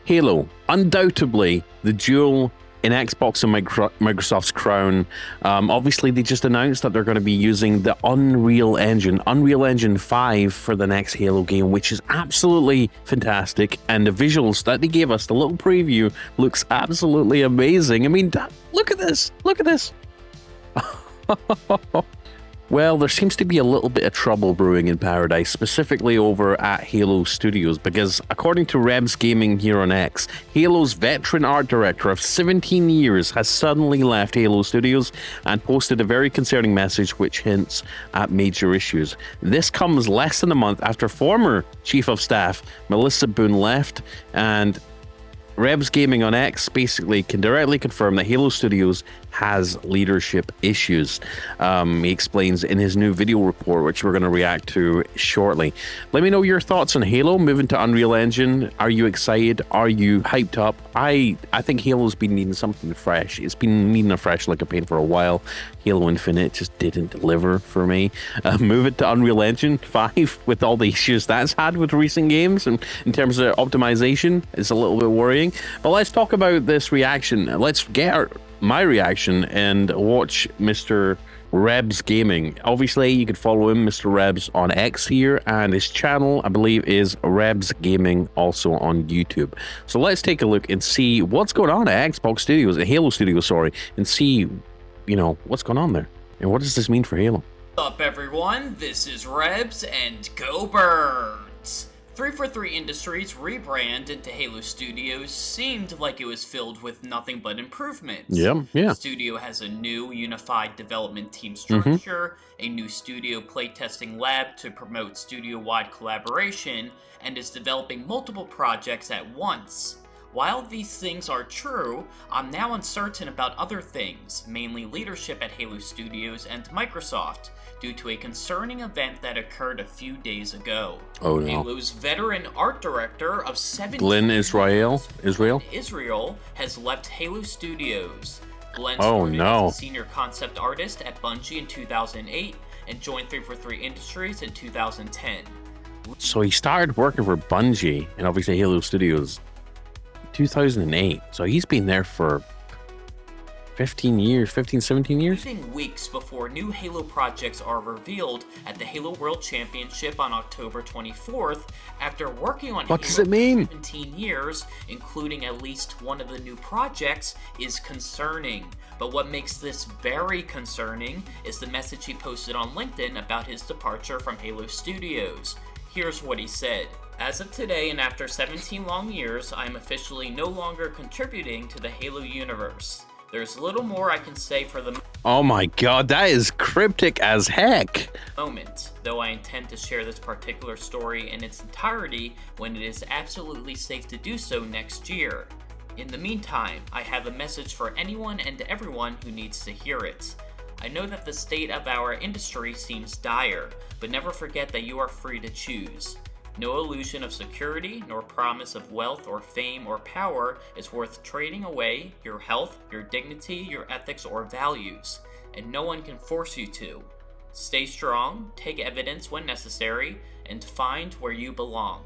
Halo, undoubtedly the jewel in Xbox and Microsoft's crown. Obviously, they just announced that they're going to be using the Unreal Engine 5 for the next Halo game, which is absolutely fantastic. And the visuals that they gave us, the little preview, looks absolutely amazing. I mean, look at this. Look at this. Well, there seems to be a little bit of trouble brewing in Paradise, specifically over at Halo Studios, because according to Rebs Gaming here on X, Halo's veteran art director of 17 years has suddenly left Halo Studios and posted a very concerning message which hints at major issues. This comes less than a month after former Chief of Staff Melissa Boone left, and Rebs Gaming on X basically can directly confirm that Halo Studios has leadership issues. He explains in his new video report, which we're going to react to shortly. Let me know your thoughts on Halo moving to Unreal Engine. Are you excited? Are you hyped up? I think Halo's been needing something fresh. It's been needing a fresh lick of paint for a while. Halo Infinite just didn't deliver for me. Move it to Unreal Engine 5 with all the issues that's had with recent games, and in terms of optimization, it's a little bit worrying. But let's talk about this reaction. Let's get my reaction and watch Mr. Rebs Gaming. Obviously, you could follow him, Mr. Rebs, on X here, and his channel, I believe, is Rebs Gaming, also on YouTube. So let's take a look and see what's going on at Xbox Studios, at Halo Studios, sorry, and see, you know, what's going on there. And what does this mean for Halo? What's up, everyone? This is Rebs, and go Birds! 343 Industries' rebrand into Halo Studios seemed like it was filled with nothing but improvements. Yeah. The studio has a new unified development team structure, a new studio playtesting lab to promote studio-wide collaboration, and is developing multiple projects at once. While these things are true, I'm now uncertain about other things, mainly leadership at Halo Studios and Microsoft, due to a concerning event that occurred a few days ago. Oh no. Halo's veteran art director of 17 Glenn Israel has left Halo Studios. Glenn started as a senior concept artist at Bungie in 2008 and joined 343 Industries in 2010. So he started working for Bungie and obviously Halo Studios 2008. So he's been there for 17 years. Leaving weeks before new Halo projects are revealed at the Halo World Championship on October 24th, after working on what Halo does it mean? for 17 years, including at least one of the new projects, is concerning. But what makes this very concerning is the message he posted on LinkedIn about his departure from Halo Studios. Here's what he said. As of today, and after 17 long years, I am officially no longer contributing to the Halo universe. There's little more I can say for the Oh my god, that is cryptic as heck. moment, though I intend to share this particular story in its entirety when it is absolutely safe to do so next year. In the meantime, I have a message for anyone and everyone who needs to hear it. I know that the state of our industry seems dire, but never forget that you are free to choose. No illusion of security, nor promise of wealth or fame or power is worth trading away your health, your dignity, your ethics, or values, and no one can force you to. Stay strong, take evidence when necessary, and find where you belong.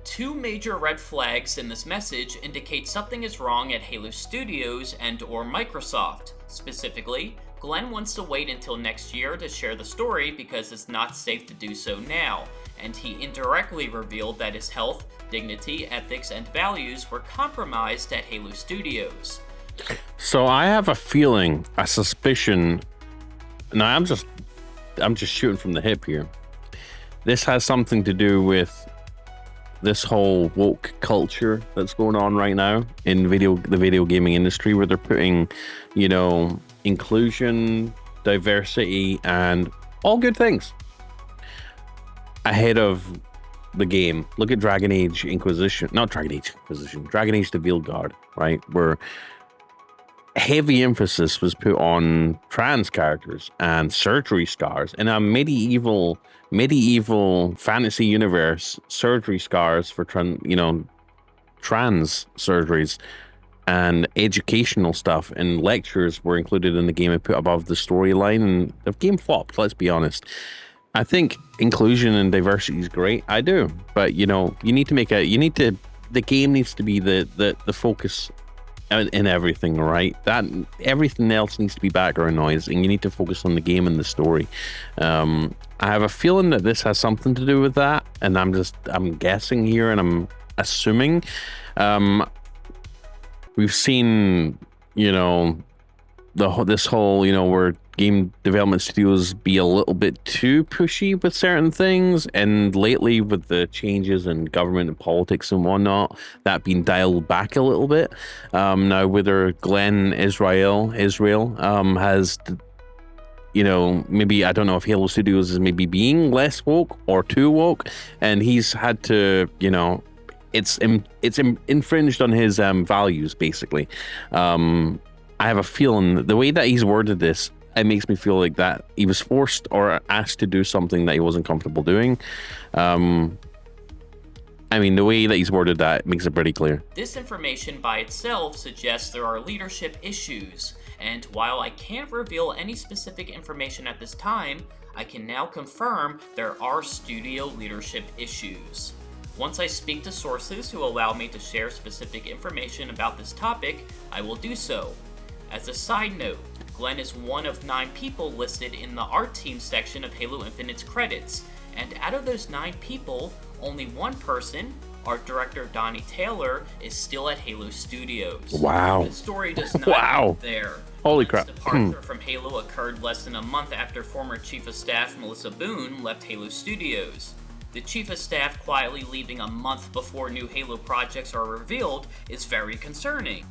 Two major red flags in this message indicate something is wrong at Halo Studios and/or Microsoft. Specifically, Glenn wants to wait until next year to share the story because it's not safe to do so now, and he indirectly revealed that his health, dignity, ethics, and values were compromised at Halo Studios. So I have a feeling, a suspicion. Now I'm just shooting from the hip here. This has something to do with this whole woke culture that's going on right now in the video gaming industry, where they're putting, you know, inclusion, diversity, and all good things ahead of the game. Look at Dragon Age the Veiled Guard, right? Where heavy emphasis was put on trans characters and surgery scars in a medieval fantasy universe. Surgery scars for trans surgeries and educational stuff and lectures were included in the game and put above the storyline, and the game flopped, let's be honest. I think inclusion and diversity is great. I do. But, you know, you need to the game needs to be the focus in everything, right? That everything else needs to be background noise, and you need to focus on the game and the story. I have a feeling that this has something to do with that, and I'm guessing here, and I'm assuming. We've seen, this whole, where game development studios be a little bit too pushy with certain things, and lately with the changes in government and politics and whatnot, that been dialed back a little bit. Now whether Glenn Israel has, maybe, I don't know if Halo Studios is maybe being less woke or too woke, and he's had to, it's infringed on his values, basically. I have a feeling that the way that he's worded this, it makes me feel like that he was forced or asked to do something that he wasn't comfortable doing. The way that he's worded that makes it pretty clear. This information by itself suggests there are leadership issues, and while I can't reveal any specific information at this time, I can now confirm there are studio leadership issues. Once I speak to sources who allow me to share specific information about this topic, I will do so. As a side note, Glenn is one of 9 people listed in the art team section of Halo Infinite's credits, and out of those 9 people, only one person, art director Donnie Taylor, is still at Halo Studios. Wow. The story does not end there. Holy Glenn's crap. departure from Halo occurred less than a month after former Chief of Staff Melissa Boone left Halo Studios. The Chief of Staff quietly leaving a month before new Halo projects are revealed is very concerning.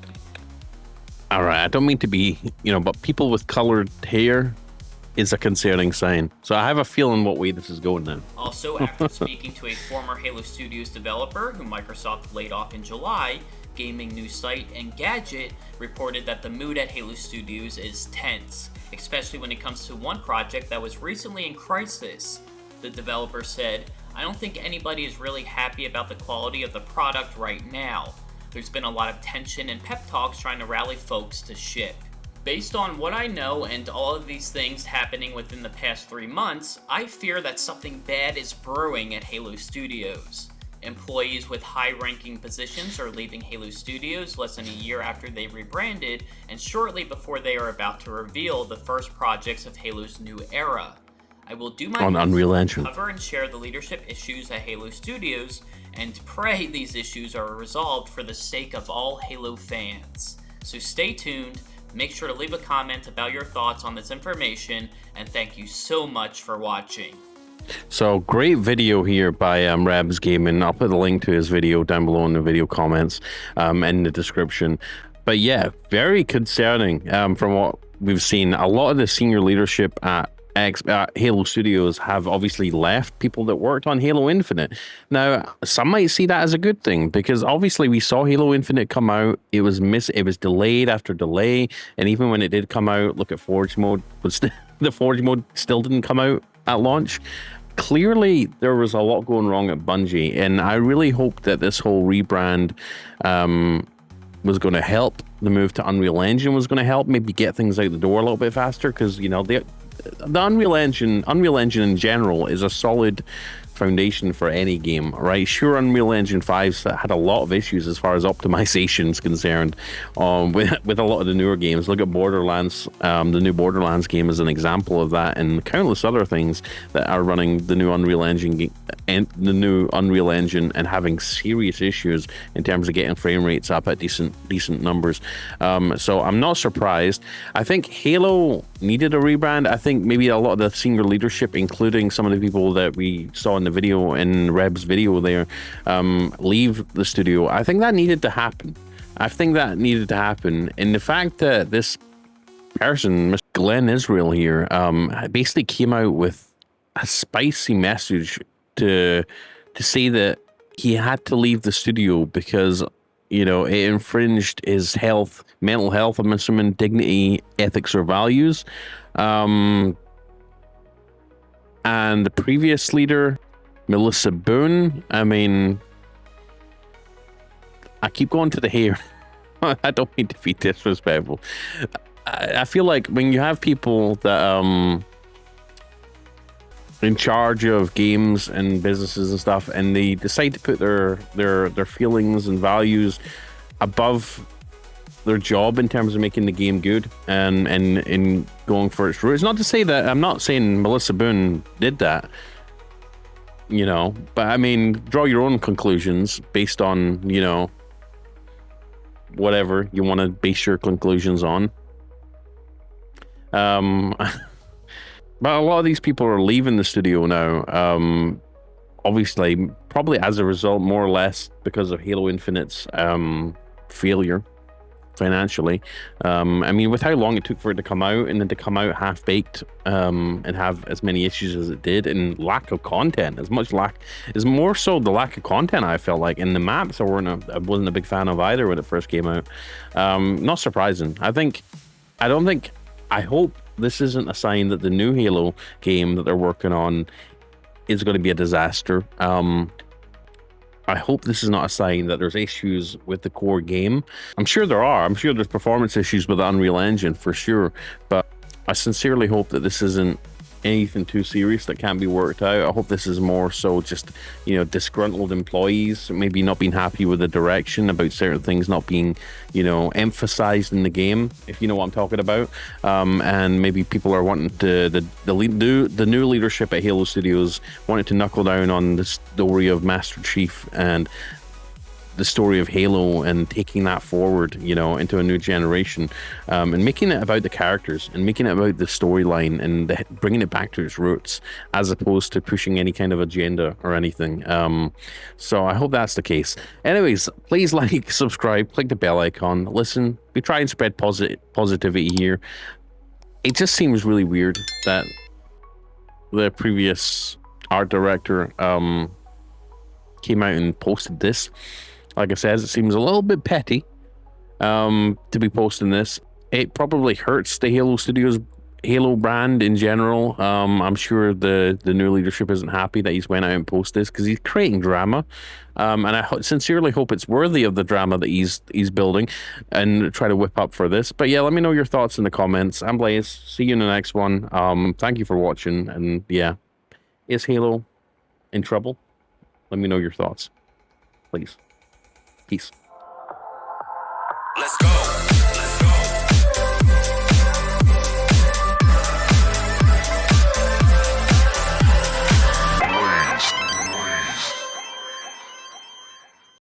All right, I don't mean to be, but people with colored hair is a concerning sign. So I have a feeling what way this is going now. Also, after speaking to a former Halo Studios developer who Microsoft laid off in July, gaming news site Engadget reported that the mood at Halo Studios is tense, especially when it comes to one project that was recently in crisis. The developer said, "I don't think anybody is really happy about the quality of the product right now. There's been a lot of tension and pep talks trying to rally folks to ship." Based on what I know and all of these things happening within the past 3 months, I fear that something bad is brewing at Halo Studios. Employees with high-ranking positions are leaving Halo Studios less than a year after they rebranded, and shortly before they are about to reveal the first projects of Halo's new era. I will do my best to cover and share the leadership issues at Halo Studios, and pray these issues are resolved for the sake of all Halo fans. So stay tuned, make sure to leave a comment about your thoughts on this information, and thank you so much for watching. So great video here by Rebs Gaming. I'll put the link to his video down below in the video comments in the description. But yeah, very concerning from what we've seen. A lot of the senior leadership at Halo Studios have obviously left, people that worked on Halo Infinite. Now, some might see that as a good thing, because obviously we saw Halo Infinite come out. It was delayed after delay, and even when it did come out, look at Forge Mode. The Forge Mode still didn't come out at launch. Clearly, there was a lot going wrong at Bungie, and I really hope that this whole rebrand was going to help. The move to Unreal Engine was going to help maybe get things out the door a little bit faster, because the Unreal Engine in general is a solid foundation for any game, right? Sure, Unreal Engine 5 had a lot of issues as far as optimization is concerned with a lot of the newer games. Look at Borderlands. The new Borderlands game is an example of that, and countless other things that are running the new Unreal Engine and having serious issues in terms of getting frame rates up at decent numbers. So I'm not surprised. I think Halo needed a rebrand. I think maybe a lot of the senior leadership, including some of the people that we saw in the video, in Reb's video there, leave the studio. I think that needed to happen. And the fact that this person, Mr. Glenn Israel here, basically came out with a spicy message to say that he had to leave the studio because it infringed his mental health, I'm assuming, dignity, ethics, or values. And the previous leader, Melissa Boone, I keep going to the hair. I don't mean to be disrespectful. I feel like when you have people that in charge of games and businesses and stuff, and they decide to put their feelings and values above their job in terms of making the game good and in going for its roots. Not to say that I'm not saying Melissa Boone did that, you know, but I mean, draw your own conclusions based on, you know, whatever you want to base your conclusions on. But a lot of these people are leaving the studio now. Obviously, probably as a result, more or less, because of Halo Infinite's failure financially. I mean, with how long it took for it to come out, and then to come out half-baked, and have as many issues as it did, and lack of content, is more so the lack of content, I felt like. And the maps I wasn't a big fan of either when it first came out. Not surprising. I hope this isn't a sign that the new Halo game that they're working on is going to be a disaster. I hope this is not a sign that there's issues with the core game. I'm sure there are. I'm sure there's performance issues with the Unreal Engine for sure. But I sincerely hope that this isn't anything too serious that can't be worked out. I hope this is more so just, you know, disgruntled employees maybe not being happy with the direction, about certain things not being, you know, emphasized in the game, if you know what I'm talking about. And maybe people are wanting to, the new leadership at Halo Studios wanted to knuckle down on the story of Master Chief and the story of Halo and taking that forward, you know, into a new generation, and making it about the characters and making it about the storyline and bringing it back to its roots, as opposed to pushing any kind of agenda or anything. So I hope that's the case. Anyways, please like, subscribe, click the bell icon, listen. We try and spread positivity here. It just seems really weird that the previous art director came out and posted this. Like I said, it seems a little bit petty to be posting this. It probably hurts the Halo Studios Halo brand in general. I'm sure the new leadership isn't happy that he's went out and posted this, because he's creating drama, and I sincerely hope it's worthy of the drama that he's building and try to whip up for this. But yeah, let me know your thoughts in the comments. I'm Blaze. See you in the next one. Thank you for watching, and yeah, is Halo in trouble? Let me know your thoughts, please. Peace.